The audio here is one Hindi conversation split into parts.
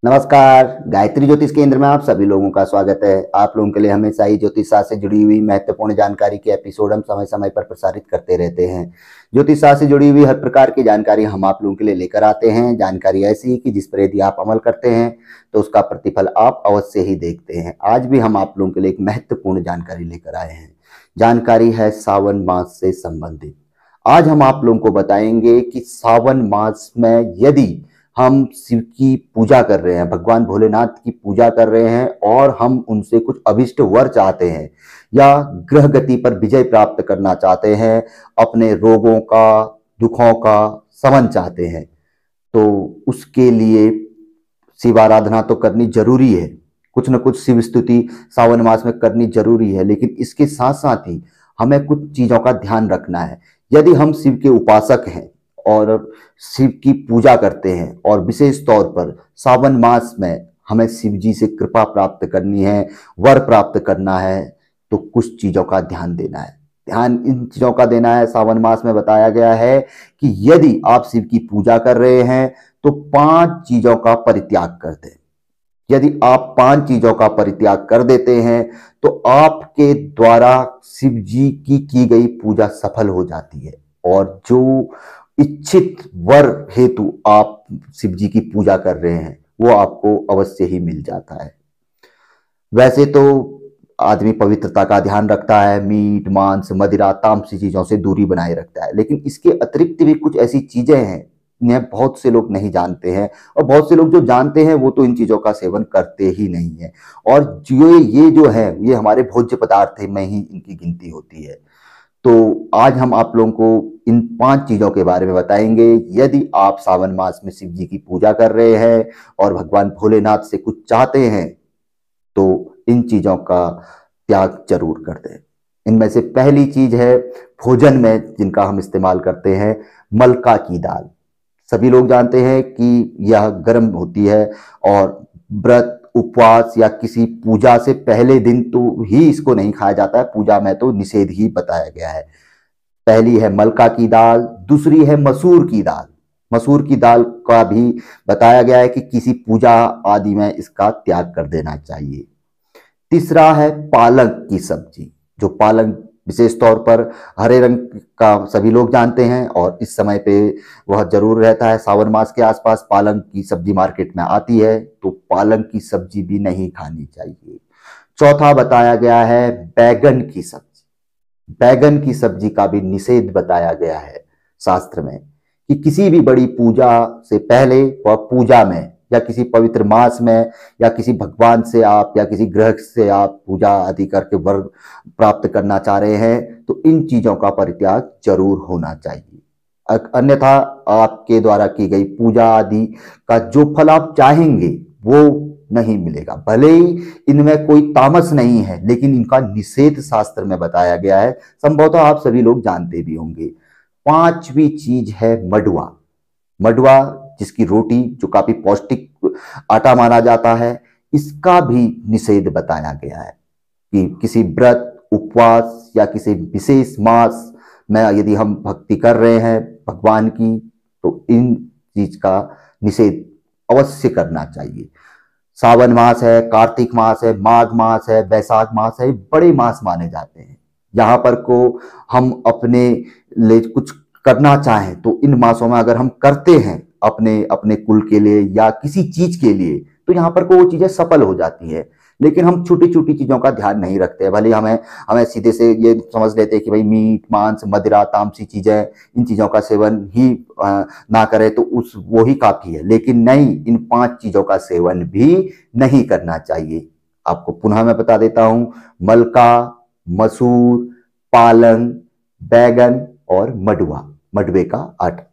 नमस्कार। गायत्री ज्योतिष केंद्र में आप सभी लोगों का स्वागत है। आप लोगों के लिए हमेशा ही ज्योतिष शास्त्र से जुड़ी हुई महत्वपूर्ण जानकारी के एपिसोड हम समय समय पर प्रसारित करते रहते हैं। ज्योतिष शास्त्र से जुड़ी हुई हर प्रकार की जानकारी हम आप लोगों के लिए लेकर आते हैं। जानकारी ऐसी कि जिस पर यदि आप अमल करते हैं तो उसका प्रतिफल आप अवश्य ही देखते हैं। आज भी हम आप लोगों के लिए एक महत्वपूर्ण जानकारी लेकर आए हैं। जानकारी है सावन मास से संबंधित। आज हम आप लोगों को बताएंगे कि सावन मास में यदि हम शिव की पूजा कर रहे हैं, भगवान भोलेनाथ की पूजा कर रहे हैं और हम उनसे कुछ अभिष्ट वर चाहते हैं या ग्रह गति पर विजय प्राप्त करना चाहते हैं, अपने रोगों का, दुखों का शमन चाहते हैं, तो उसके लिए शिव आराधना तो करनी जरूरी है। कुछ न कुछ शिव स्तुति सावन मास में करनी जरूरी है, लेकिन इसके साथ साथ ही हमें कुछ चीजों का ध्यान रखना है। यदि हम शिव के उपासक हैं और शिव की पूजा करते हैं और विशेष तौर पर सावन मास में हमें शिव जी से कृपा प्राप्त करनी है, वर प्राप्त करना है, तो कुछ चीजों का ध्यान देना है। ध्यान इन चीजों का देना है। सावन मास में बताया गया है कि यदि आप शिव की पूजा कर रहे हैं तो 5 चीजों का परित्याग कर दें। यदि आप 5 चीजों का परित्याग कर देते हैं तो आपके द्वारा शिव जी की गई पूजा सफल हो जाती है और जो इच्छित वर हेतु आप शिव जी की पूजा कर रहे हैं वो आपको अवश्य ही मिल जाता है। वैसे तो आदमी पवित्रता का ध्यान रखता है, मीट मांस मदिरा तामसी चीजों से दूरी बनाए रखता है, लेकिन इसके अतिरिक्त भी कुछ ऐसी चीजें हैं इन्हें बहुत से लोग नहीं जानते हैं और बहुत से लोग जो जानते हैं वो तो इन चीजों का सेवन करते ही नहीं है। और जो ये जो है ये हमारे भोज्य पदार्थ में ही इनकी गिनती होती है। तो आज हम आप लोगों को इन 5 चीजों के बारे में बताएंगे। यदि आप सावन मास में शिव जी की पूजा कर रहे हैं और भगवान भोलेनाथ से कुछ चाहते हैं तो इन चीजों का त्याग जरूर कर दें। इनमें से पहली चीज है भोजन में जिनका हम इस्तेमाल करते हैं, मलका की दाल। सभी लोग जानते हैं कि यह गर्म होती है और व्रत उपवास या किसी पूजा से पहले दिन तो ही इसको नहीं खाया जाता है, पूजा में तो निषेध ही बताया गया है। पहली है मलका की दाल, दूसरी है मसूर की दाल। मसूर की दाल का भी बताया गया है कि किसी पूजा आदि में इसका त्याग कर देना चाहिए। तीसरा है पालक की सब्जी। जो पालक विशेष तौर पर हरे रंग का सभी लोग जानते हैं और इस समय पे वह जरूर रहता है। सावन मास के आसपास पालक की सब्जी मार्केट में आती है, तो पालक की सब्जी भी नहीं खानी चाहिए। चौथा बताया गया है बैगन की सब्जी। बैगन की सब्जी का भी निषेध बताया गया है शास्त्र में कि किसी भी बड़ी पूजा से पहले व पूजा में या किसी पवित्र मास में या किसी भगवान से आप या किसी ग्रह से आप पूजा आदि करके वर प्राप्त करना चाह रहे हैं तो इन चीजों का परित्याग जरूर होना चाहिए। अन्यथा आपके द्वारा की गई पूजा आदि का जो फल आप चाहेंगे वो नहीं मिलेगा। भले ही इनमें कोई तामस नहीं है, लेकिन इनका निषेध शास्त्र में बताया गया है। संभवतः आप सभी लोग जानते भी होंगे। पांचवी चीज है मडुआ। मडुआ जिसकी रोटी जो काफी पौष्टिक आटा माना जाता है, इसका भी निषेध बताया गया है कि किसी व्रत उपवास या किसी विशेष मास में यदि हम भक्ति कर रहे हैं भगवान की तो इन चीज का निषेध अवश्य करना चाहिए। सावन मास है, कार्तिक मास है, माघ मास है, वैशाख मास है, बड़े मास माने जाते हैं। यहाँ पर को हम अपने लिए कुछ करना चाहें तो इन मासों में अगर हम करते हैं अपने अपने कुल के लिए या किसी चीज के लिए तो यहाँ पर को वो चीजें सफल हो जाती है। लेकिन हम छोटी छोटी चीजों का ध्यान नहीं रखते। भले हमें हमें सीधे से ये समझ लेते हैं कि भाई मीट मांस मदिरा तामसी चीजें, इन चीजों का सेवन ही ना करें तो उस वो ही काफी है, लेकिन नहीं, इन 5 चीजों का सेवन भी नहीं करना चाहिए। आपको पुनः मैं बता देता हूं, मलका, मसूर, पालंग, बैगन और मडुआ, मडवे का आटा।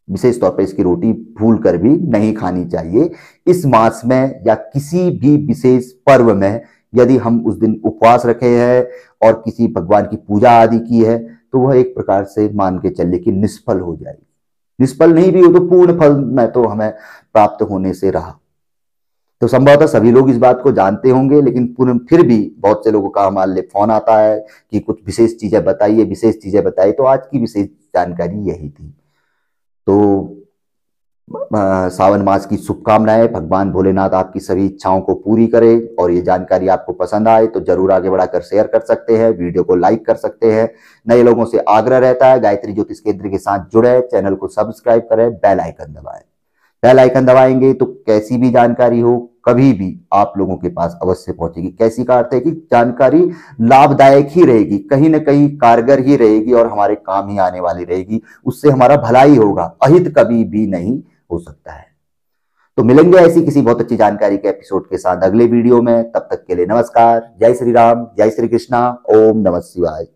विशेष तौर पर इसकी रोटी भूल कर भी नहीं खानी चाहिए। इस मास में या किसी भी विशेष पर्व में यदि हम उस दिन उपवास रखे हैं और किसी भगवान की पूजा आदि की है तो वह एक प्रकार से मान के चलिए कि निष्फल हो जाएगी। निष्फल नहीं भी हो तो पूर्ण फल में तो हमें प्राप्त होने से रहा। तो संभवतः सभी लोग इस बात को जानते होंगे, लेकिन फिर भी बहुत से लोगों का हमारे लिए फोन आता है कि कुछ विशेष चीजें बताइए, विशेष चीजें बताइए। तो आज की विशेष जानकारी यही थी। तो सावन मास की शुभकामनाएं। भगवान भोलेनाथ आपकी सभी इच्छाओं को पूरी करे। और ये जानकारी आपको पसंद आए तो जरूर आगे बढ़ाकर शेयर कर सकते हैं, वीडियो को लाइक कर सकते हैं। नए लोगों से आग्रह रहता है गायत्री ज्योतिष केंद्र के साथ जुड़े, चैनल को सब्सक्राइब करें, बेल आइकन दबाएं। बेल आइकन दबाएंगे तो कैसी भी जानकारी हो कभी भी आप लोगों के पास अवश्य पहुंचेगी। कैसी का अर्थ है कि जानकारी लाभदायक ही रहेगी, कहीं ना कहीं कारगर ही रहेगी और हमारे काम ही आने वाली रहेगी। उससे हमारा भला ही होगा, अहित कभी भी नहीं हो सकता है। तो मिलेंगे ऐसी किसी बहुत अच्छी जानकारी के एपिसोड के साथ अगले वीडियो में। तब तक के लिए नमस्कार, जय श्री राम, जय श्री कृष्णा, ओम नमः शिवाय।